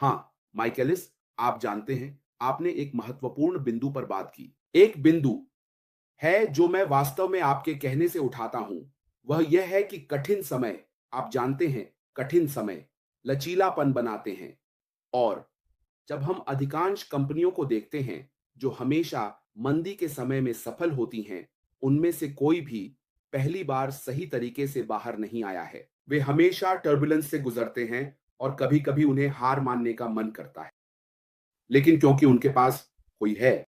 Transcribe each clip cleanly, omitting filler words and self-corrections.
हाँ, माइकेलिस, आप जानते हैं, आपने एक महत्वपूर्ण बिंदु पर बात की। एक बिंदु है जो मैं वास्तव में आपके कहने से उठाता हूं, वह यह है कि कठिन समय, आप जानते हैं, कठिन समय लचीलापन बनाते हैं। और जब हम अधिकांश कंपनियों को देखते हैं जो हमेशा मंदी के समय में सफल होती हैं, उनमें से कोई भी पहली बार सही तरीके से बाहर नहीं आया है। वे हमेशा टर्बुलेंस से गुजरते हैं और कभी-कभी उन्हें हार मानने का मन करता है। लेकिन क्योंकि उनके पास कोई है,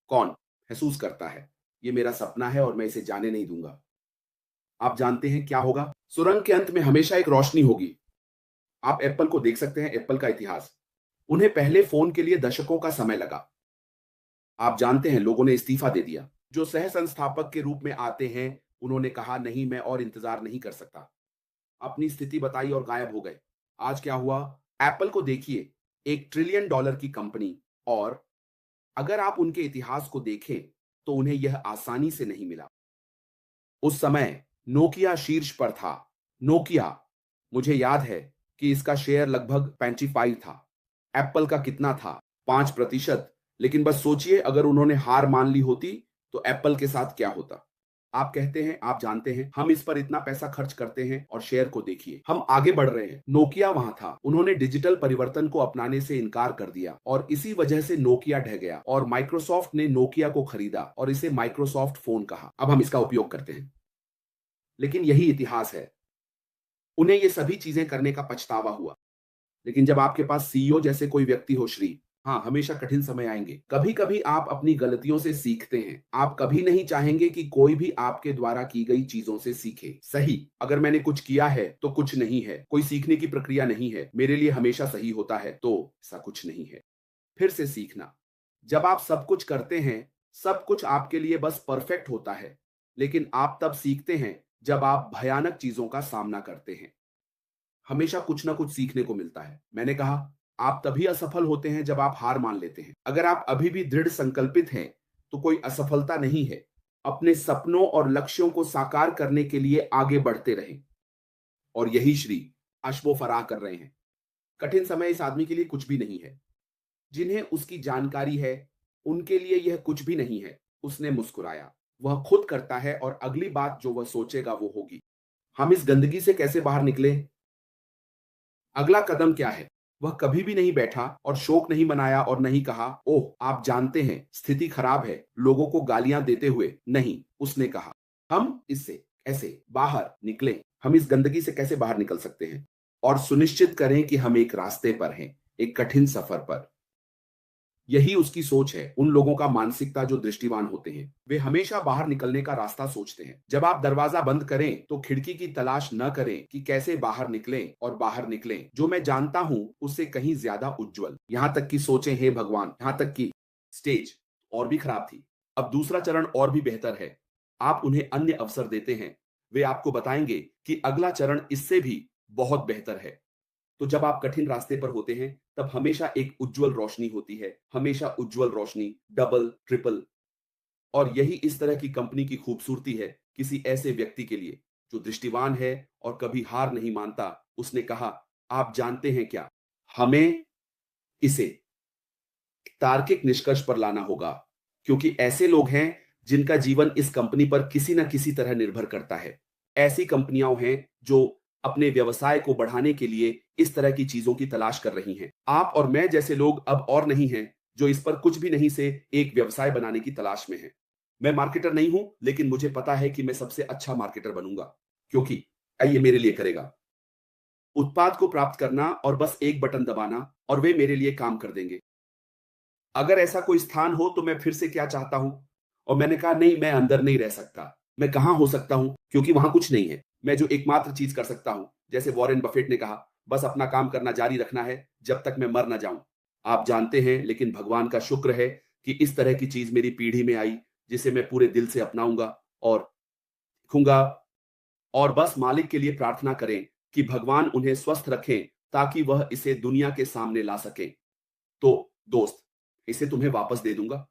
कौन महसूस करता है, ये मेरा सपना है और मैं इसे जाने नहीं दूंगा। आप जानते हैं क्या होगा? सुरंग के अंत में हमेशा एक रोशनी होगी। आप एप्पल को देख सकते हैं, एप्पल का इतिहास। उन्हें पहले फोन के लिए दशकों का समय लगा। आप जानते हैं, लोगों ने इस्तीफा दे दिया। जो सह संस्थापक के रूप में आते हैं, उन्होंने कहा नहीं, मैं और इंतजार नहीं कर सकता। अपनी स्थिति बताई और गायब हो गए। आज क्या हुआ? एप्पल को देखिए, $1 ट्रिलियन की कंपनी। और अगर आप उनके इतिहास को देखें, तो उन्हें यह आसानी से नहीं मिला। उस समय नोकिया शीर्ष पर था। नोकिया, मुझे याद है कि इसका शेयर लगभग 55 था। एप्पल का कितना था? 5%। लेकिन बस सोचिए, अगर उन्होंने हार मान ली होती, तो एप्पल के साथ क्या होता? आप कहते हैं, आप जानते हैं, हम इस पर इतना पैसा खर्च करते हैं और शेयर को देखिए, हम आगे बढ़ रहे हैं। नोकिया वहां था, उन्होंने डिजिटल परिवर्तन को अपनाने से इनकार कर दिया और इसी वजह से नोकिया ढह गया और माइक्रोसॉफ्ट ने नोकिया को खरीदा और इसे माइक्रोसॉफ्ट फोन कहा। अब हम इसका उपयोग करते हैं। लेकिन यही इतिहास है। उन्हें ये सभी चीजें करने का पछतावा हुआ। लेकिन जब आपके पास सीईओ जैसे कोई व्यक्ति हो श्री, हाँ, हमेशा कठिन समय आएंगे। कभी-कभी आप अपनी गलतियों से सीखते हैं। आप कभी नहीं चाहेंगे कि कोई भी आपके द्वारा की गई चीजों से सीखे। सही, अगर मैंने कुछ किया है तो कुछ नहीं है, कोई सीखने की प्रक्रिया नहीं है, मेरे लिए हमेशा सही होता है, तो ऐसा कुछ नहीं है। फिर से सीखना। जब आप सब कुछ करते हैं, सब कुछ आपके लिए बस परफेक्ट होता है। लेकिन आप तब सीखते हैं जब आप भयानक चीजों का सामना करते हैं। हमेशा कुछ ना कुछ सीखने को मिलता है। मैंने कहा, आप तभी असफल होते हैं जब आप हार मान लेते हैं। अगर आप अभी भी दृढ़ संकल्पित हैं, तो कोई असफलता नहीं है। अपने सपनों और लक्ष्यों को साकार करने के लिए आगे बढ़ते रहें। और यही श्री अश्वो फराह कर रहे हैं। कठिन समय इस आदमी के लिए कुछ भी नहीं है। जिन्हें उसकी जानकारी है, उनके लिए यह कुछ भी नहीं है। उसने मुस्कुराया। वह खुद करता है और अगली बात जो वह सोचेगा वो होगी। हम इस गंदगी से कैसे बाहर निकले? अगला कदम क्या है? वह कभी भी नहीं बैठा और शोक नहीं मनाया और नहीं कहा, ओह, आप जानते हैं, स्थिति खराब है, लोगों को गालियां देते हुए। नहीं, उसने कहा, हम इससे कैसे बाहर निकलें? हम इस गंदगी से कैसे बाहर निकल सकते हैं? और सुनिश्चित करें कि हम एक रास्ते पर हैं, एक कठिन सफर पर। यही उसकी सोच है। उन लोगों का मानसिकता जो दृष्टिवान होते हैं, वे हमेशा बाहर निकलने का रास्ता सोचते हैं। जब आप दरवाजा बंद करें, तो खिड़की की तलाश न करें कि कैसे बाहर निकलें, और बाहर निकलें जो मैं जानता हूं उससे कहीं ज्यादा उज्जवल। यहां तक कि सोचें, हे भगवान, यहां तक कि स्टेज और भी खराब थी। अब दूसरा चरण और भी बेहतर है। आप उन्हें अन्य अवसर देते हैं। वे आपको बताएंगे कि अगला चरण इससे भी बहुत बेहतर है। तो जब आप कठिन रास्ते पर होते हैं, तब हमेशा एक उज्जवल रोशनी होती है। हमेशा उज्जवल रोशनी, डबल, ट्रिपल। और यही इस तरह की कंपनी की खूबसूरती है, किसी ऐसे व्यक्ति के लिए जो दृष्टिवान है और कभी हार नहीं मानता। उसने कहा, आप जानते हैं क्या? हमें इसे तार्किक निष्कर्ष पर लाना होगा, क्योंकि ऐसे लोग हैं जिनका जीवन इस कंपनी पर किसी न किसी तरह निर्भर करता है। ऐसी कंपनियां हैं जो अपने व्यवसाय को बढ़ाने के लिए इस तरह की चीजों की तलाश कर रही हैं। आप और मैं जैसे लोग अब और नहीं हैं जो इस पर कुछ भी नहीं से एक व्यवसाय बनाने की तलाश में हैं। मैं मार्केटर नहीं हूं, लेकिन मुझे पता है कि मैं सबसे अच्छा मार्केटर बनूंगा, क्योंकि ये मेरे लिए करेगा। उत्पाद को प्राप्त करना और बस एक बटन दबाना और वे मेरे लिए काम कर देंगे। अगर ऐसा कोई स्थान हो तो मैं फिर से क्या चाहता हूं? और मैंने कहा, नहीं, मैं अंदर नहीं रह सकता। मैं कहां हो सकता हूं? क्योंकि वहां कुछ नहीं है। मैं जो एकमात्र चीज कर सकता हूं, जैसे वॉरेन बफेट ने कहा, बस अपना काम करना जारी रखना है जब तक मैं मर ना जाऊं। आप जानते हैं, लेकिन भगवान का शुक्र है कि इस तरह की चीज मेरी पीढ़ी में आई, जिसे मैं पूरे दिल से अपनाऊंगा और सीखूंगा। और बस मालिक के लिए प्रार्थना करें कि भगवान उन्हें स्वस्थ रखें, ताकि वह इसे दुनिया के सामने ला सके। तो दोस्त, इसे तुम्हें वापस दे दूंगा।